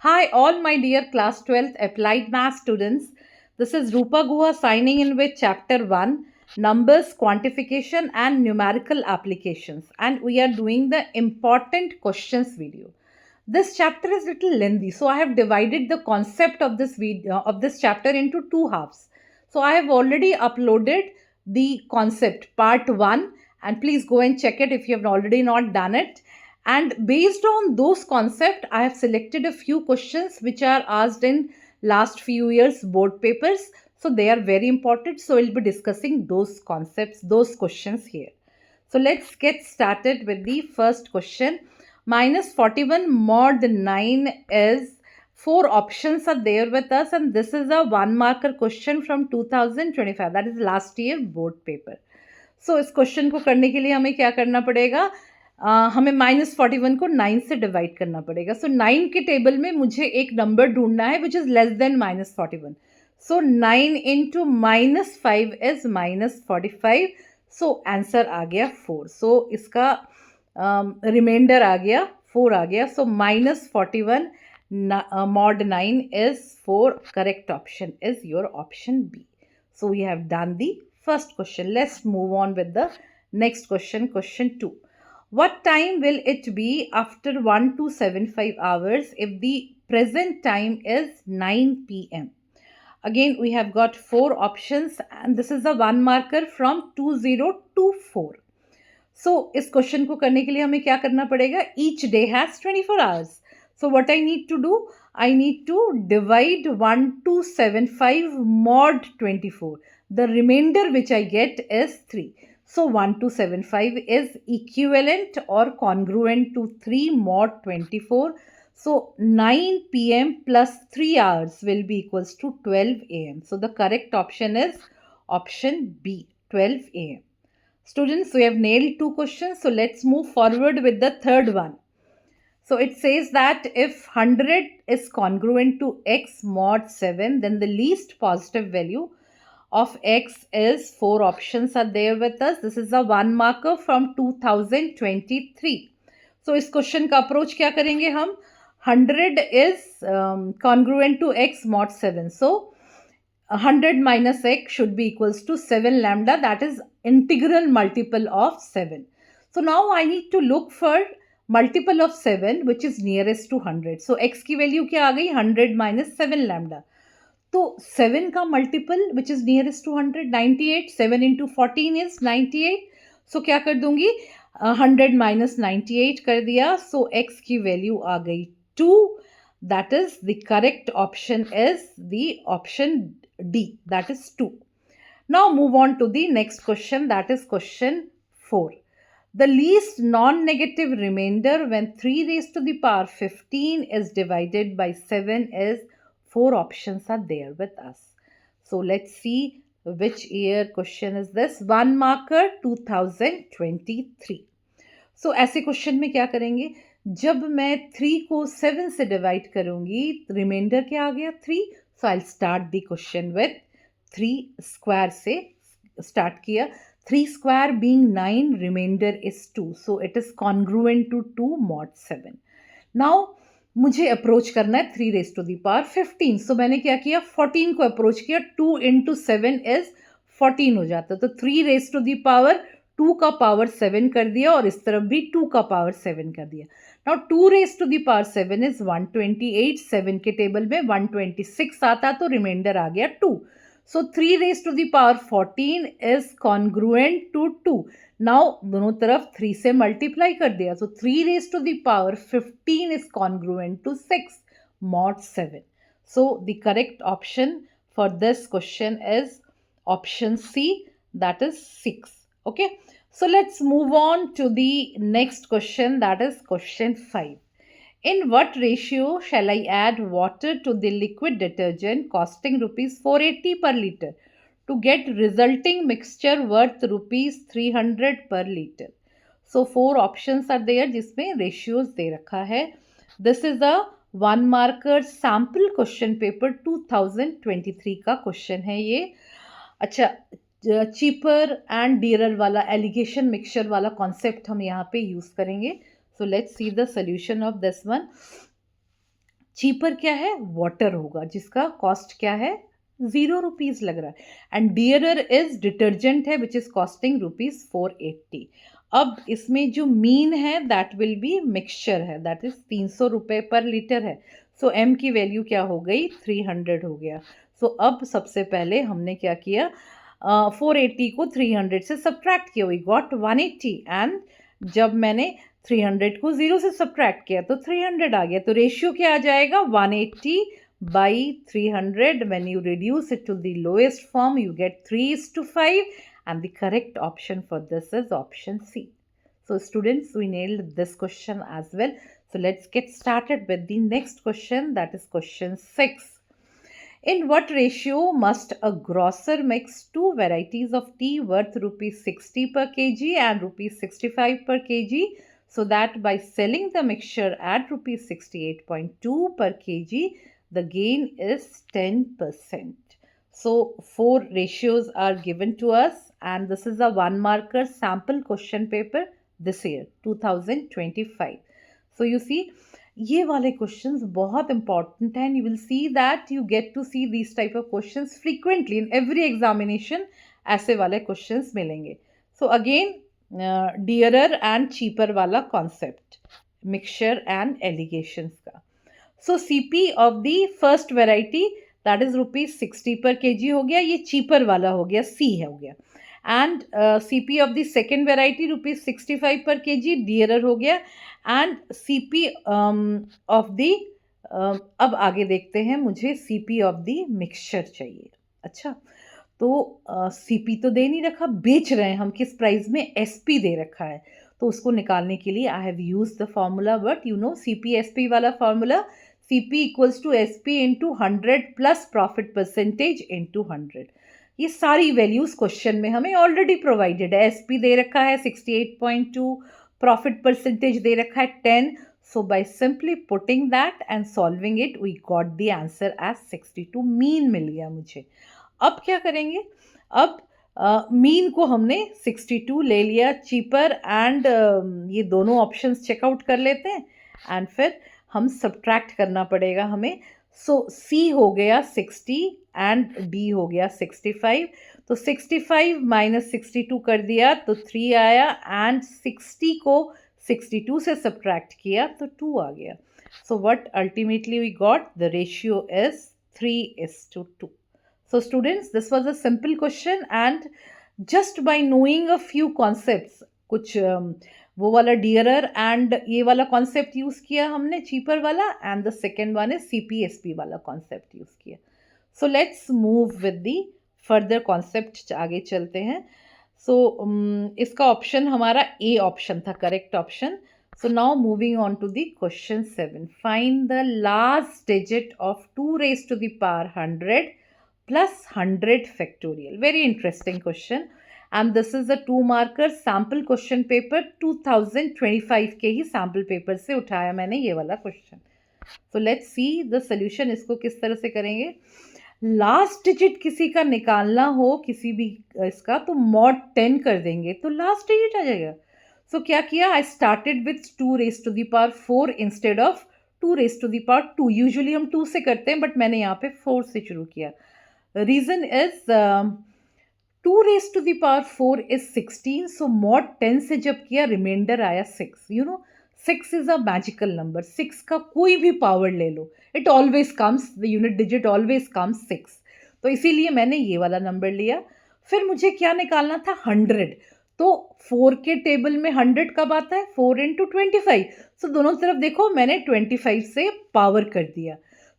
Hi, all my dear class 12th applied math students. This is Rupa Guha signing in with chapter 1 numbers, quantification, and numerical applications. And we are doing the important questions video. This chapter is little lengthy, so I have divided the concept of this video of this chapter into two halves. So I have already uploaded the concept part 1, and please go and check it if you have already not done it. And based on those concepts, I have selected a few questions which are asked in last few years board papers. So they are very important. So we'll be discussing those concepts, those questions here. So let's get started with the first question. Minus 41 mod 9 is, four options are there with us, and this is a one marker question from 2025, that is last year board paper. So इस question को करने के लिए हमें क्या करना पड़ेगा, हमें -41 को 9 से डिवाइड करना पड़ेगा. सो 9 के टेबल में मुझे एक नंबर ढूंढना है which is less than -41. So 9 into -5 is -45. So answer आ गया 4. सो इसका रिमाइंडर आ गया 4 आ गया. सो -41 mod 9 is 4. Correct option is your option B. So we have done the first question. Let's move on with the next question, question 2. What time will it be after 1 to 75 hours if the present time is 9 p.m.? Again, we have got four options, and this is a one marker from 2024. So इस question को करने के लिए हमें क्या करना पड़ेगा? Each day has 24 hours. So what I need to do? I need to divide 1275 mod 24. The remainder which I get is 3. So 1275 is equivalent or congruent to 3 mod 24. So 9 p.m. plus 3 hours will be equals to 12 a.m. So the correct option is option B, 12 a.m. Students, we have nailed two questions. So let's move forward with the third one. So it says that if 100 is congruent to x mod 7, then the least positive value of x is, four options are there with us. This is a one marker from 2023. So इस question का approach क्या करेंगे हम? 100 is congruent to x mod 7. So 100 minus x should be equals to 7 lambda, that is integral multiple of 7. So now I need to look for multiple of 7 which is nearest to 100. So x की value क्या आ गई? 100 minus 7 lambda. तो 7 का multiple which is nearest to 100, 98. 7 into 14 is 98. So क्या कर दूंगी? 100 minus 98 कर दिया. सो x की वैल्यू आ गई 2. That is the correct option is the option D, that is 2. Now move on to the next question, that is question 4. The least non-negative remainder when 3 raised to the power 15 is divided by 7 is, four options are there with us. So let's see which year question is this. One marker 2023. So ऐसे question में क्या करेंगे? जब मैं 3 को 7 से divide करूंगी, reminder क्या आ गया? 3. So I'll start the question with 3 square से start किया. 3 square being 9, remainder is 2. So it is congruent to 2 mod 7. Now मुझे अप्रोच करना है 3 raised to the power 15. So मैंने क्या किया? 14 को अप्रोच किया. 2 into 7 is 14 हो जाता. तो 3 raised to the power 2 का पावर 7 कर दिया, और इस तरफ भी 2 का पावर 7 कर दिया. Now 2 raised to the power 7 is 128. 7 के टेबल में 126 आता, तो रिमाइंडर आ गया 2. So 3 raised to the power 14 is congruent to 2. Now दोनों तरफ 3 से मल्टीप्लाई कर दिया. So 3 raised to the power 15 is congruent to 6 mod 7. So the correct option for this question is option C, that is 6. Okay. So let's move on to the next question, that is question 5. In what ratio shall I add water to the liquid detergent costing rupees 480 per liter to get resulting mixture worth rupees 300 per liter? So four options are there जिसमें ratios दे रखा है. This is a one marker sample question paper 2023 का question है ये. अच्छा, cheaper and dearer वाला allegation mixture वाला concept हम यहाँ पे यूज करेंगे. So let's see the solution of this one. Cheaper क्या है, वाटर होगा जिसका कॉस्ट क्या है, 0 रुपीज लग रहा है। एंड डियरर इज डिटर्जेंट है विच इज कॉस्टिंग रुपीज 480। अब इसमें जो मीन है दैट विल बी मिक्सचर है, दैट इज 300 रुपये पर लीटर है। सो एम की वैल्यू क्या हो गई, 300 हो गया। सो अब सबसे पहले हमने क्या किया, 480 को 300 से सब्ट्रैक्ट किया, वी गॉट 180। एंड जब मैंने 300 को 0 से सब्ट्रैक्ट किया तो 300 आ गया। तो रेशियो क्या आ जाएगा, 180 by 300. When you reduce it to the lowest form, you get 3:5, and the correct option for this is option C. So students, we nailed this question as well. So let's get started with the next question, that is question 6. In what ratio must a grocer mix two varieties of tea worth rupees 60 per kg and rupees 65 per kg, so that by selling the mixture at rupees 68.2 per kg, the gain is 10%. So 4 ratios are given to us, and this is a 1 marker sample question paper this year 2025. So you see, ये वाले questions बहुत important हैं. You will see that you get to see this type of questions frequently in every examination. ऐसे वाले questions मिलेंगे. So again dearer and cheaper वाला concept, mixture and alligations का. So CP of the first variety that is rupees 60 per KG हो गया, ये cheaper वाला हो गया, सी है हो गया. And CP of the second variety rupees 65 पर केजी, डियरर हो गया. एंड सीपी ऑफ द अब आगे देखते हैं, मुझे सीपी ऑफ द मिक्सचर चाहिए. अच्छा, तो सीपी तो दे नहीं रखा, बेच रहे हैं हम किस प्राइस में, एसपी दे रखा है. तो उसको निकालने के लिए I have use the formula, but you know CP SP वाला formula, CP equals to SP into 100 plus profit percentage into 100. ये सारी वैल्यूज क्वेश्चन में हमें ऑलरेडी प्रोवाइडेड है. एसपी दे रखा है 68.2, प्रॉफिट परसेंटेज दे रखा है 10. So by simply putting that and solving it we got the answer as 62. Mean मिल गया मुझे. अब क्या करेंगे, अब मीन को हमने 62 ले लिया, चीपर एंड ये दोनों ऑप्शंस चेकआउट कर लेते हैं एंड फिर हम सब्ट्रैक्ट करना पड़ेगा हमें. सो सी हो गया 60 एंड डी हो गया 65. तो 65 माइनस 62 कर दिया तो 3 आया, एंड 60 को 62 से सब्ट्रैक्ट किया तो 2 आ गया. So what ultimately we got, the ratio is 3:2. So students, this was a simple question, and just by knowing a few concepts, कुछ वो वाला डियरर एंड ये वाला कॉन्सेप्ट यूज़ किया हमने, चीपर वाला, एंड द सेकेंड वन है CPSP वाला कॉन्सेप्ट यूज़ किया. So let's move with the further concept, आगे चलते हैं. सो इसका ऑप्शन हमारा ए ऑप्शन था, correct option. So now moving on to the question 7. Find the last digit of 2 raised to the power 100 plus 100 factorial. Very interesting question. And this is a 2 marker sample question paper 2025 के ही sample paper से उठाया मैंने ये वाला question. So let's see the solution. इसको किस तरह से करेंगे. लास्ट डिजिट किसी का निकालना हो, किसी भी इसका, तो mod 10 कर देंगे तो लास्ट डिजिट आ जाएगा. सो क्या किया, I started with 2 raised to the power 4 instead of 2 raised to the power 2. Usually हम 2 से करते हैं, बट मैंने यहाँ पे 4 से शुरू किया. Reason is 2 raised to the power 4 is 16. so mod 10 से जब किया रिमाइंडर आया 6. You know 6 is a magical number. 6 का कोई भी पावर ले लो, it always comes, the unit digit always comes 6. तो इसीलिए मैंने ये वाला नंबर लिया. फिर मुझे क्या निकालना था, 100. तो 4 के टेबल में 100 कब आता है, 4 into 25. सो दोनों तरफ देखो, मैंने 25 से पावर कर दिया.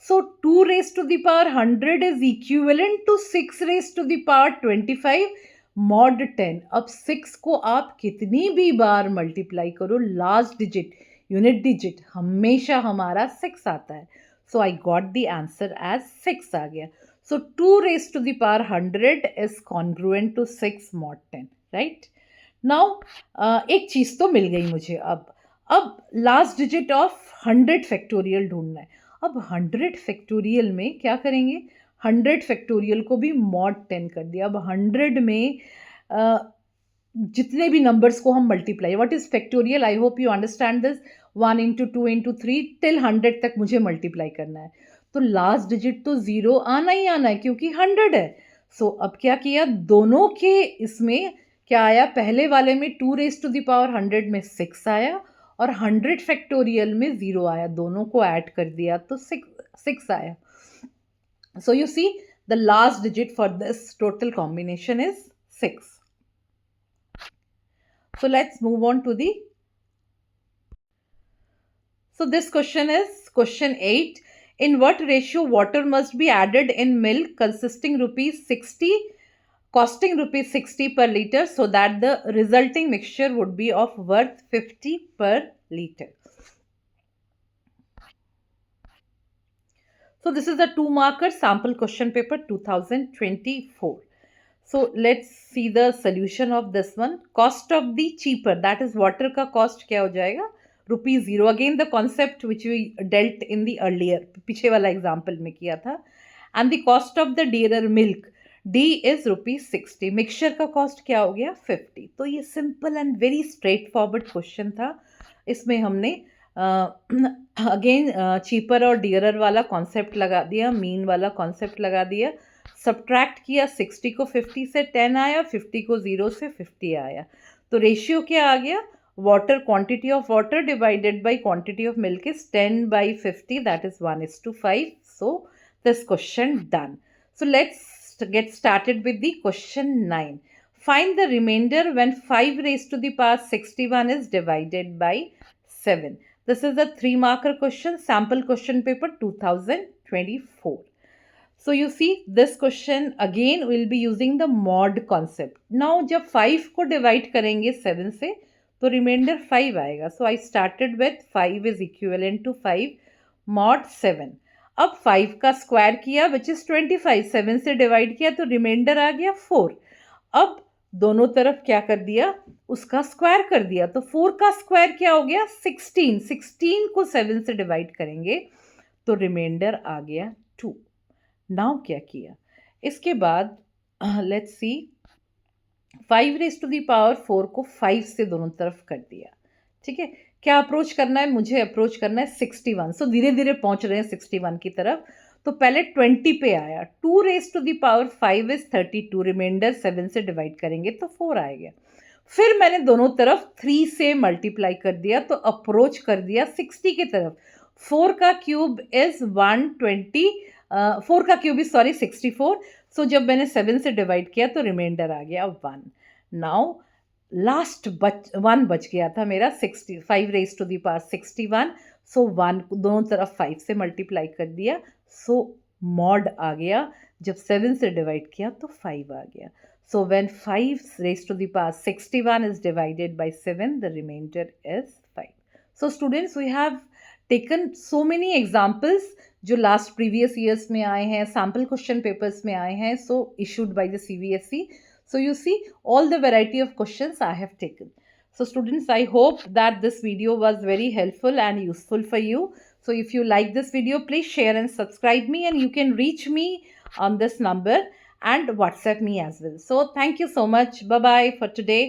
So 2 raised to the power 100 is equivalent to 6 raised to the power 25 mod 10. अब 6 को आप कितनी भी बार मल्टीप्लाई करो, लास्ट डिजिट, यूनिट डिजिट हमेशा हमारा 6 आता है. So I got the answer as 6 आ गया. So 2 raised to the power 100 is congruent to 6 mod 10, right. Now एक चीज़ तो मिल गई मुझे. अब लास्ट डिजिट ऑफ 100 फैक्टोरियल ढूंढना है. अब 100 फैक्टोरियल में क्या करेंगे, 100 फैक्टोरियल को भी mod 10 कर दिया. अब 100 में जितने भी नंबर्स को हम multiply, what is factorial, I hope you understand this. 1 into 2 into 3 till 100 तक मुझे मल्टीप्लाई करना है, तो लास्ट डिजिट तो 0 आना ही आना है क्योंकि 100 है। सो अब क्या किया, दोनों के इसमें क्या आया, पहले वाले में 2 रेज टू द पावर 100 में 6 आया और 100 फैक्टोरियल में 0 आया, दोनों को ऐड कर दिया तो 6 आया। So you see the last digit for this total combination is 6. So let's move on to the. So this question is question 8. In what ratio water must be added in milk consisting rupees 60, costing rupees 60 per liter, so that the resulting mixture would be of worth 50 per liter? So this is a 2-marker sample question paper 2024. So let's see the solution of this one. Cost of the cheaper, that is water का cost क्या हो जाएगा, ₹0. Again the concept which we dealt in the earlier पीछे वाला example में किया था. And the cost of the dearer milk, D is ₹60. Mixture का cost क्या हो गया, 50. तो ये simple and very straightforward question था. इसमें हमने अगेन चीपर और डियरर वाला कॉन्सेप्ट लगा दिया, मीन वाला कॉन्सेप्ट लगा दिया, सब्ट्रैक्ट किया, 60 को 50 से 10 आया, 50 को 0 से 50 आया, तो रेशियो क्या आ गया, water, quantity of water divided by quantity of milk is 10/50, that is 1:5. So this question done. So let's get started with the question 9. Find the remainder when 5 raised to the power 61 is divided by 7. This is a 3-marker question, sample question paper 2024. So you see this question again we'll be using the mod concept. Now जब 5 को divide करेंगे 7 से तो remainder 5 आएगा. So I started with 5 is equivalent to 5 mod 7. अब 5 का square किया which is 25, 7 से divide किया तो remainder आ गया 4. अब दोनों तरफ क्या कर दिया, उसका स्क्वायर कर दिया, तो 4 का स्क्वायर क्या हो गया, 16. 16 को 7 से डिवाइड करेंगे तो रिमाइंडर आ गया 2. नाउ क्या किया, इसके बाद let's see, 5 raised to the power 4 को 5 से दोनों तरफ कर दिया. ठीक है, क्या अप्रोच करना है, मुझे अप्रोच करना है 61. सो धीरे धीरे पहुंच रहे हैं 61 की तरफ. तो पहले 20 पे आया, 2 raised to the power 5 is 32, reminder 7 से डिवाइड करेंगे तो 4 आएगा. फिर मैंने दोनों तरफ 3 से मल्टीप्लाई कर दिया तो अप्रोच कर दिया 60 की तरफ. 4 का क्यूब इज 120, 4 का क्यूब इज 64. सो जब मैंने 7 से डिवाइड किया तो रिमाइंडर आ गया 1. नाउ लास्ट 1 बच गया था मेरा, 5 raised to the power 61. सो 1 दोनों तरफ 5 से मल्टीप्लाई कर दिया, सो मॉड आ गया. जब 7 से डिवाइड किया तो 5 आ गया. So when 5 raised to the power 61 is divided by 7, the remainder is 5. So students, we have taken so many examples जो लास्ट प्रीवियस ईयर्स में आए हैं, सैम्पल क्वेश्चन पेपर्स में आए हैं, so issued by the CBSE. So you see all the variety of questions I have taken. So students, I hope that this video was very helpful and useful for you. So if you like this video, please share and subscribe me, and you can reach me on this number and WhatsApp me as well. So thank you so much. Bye bye for today.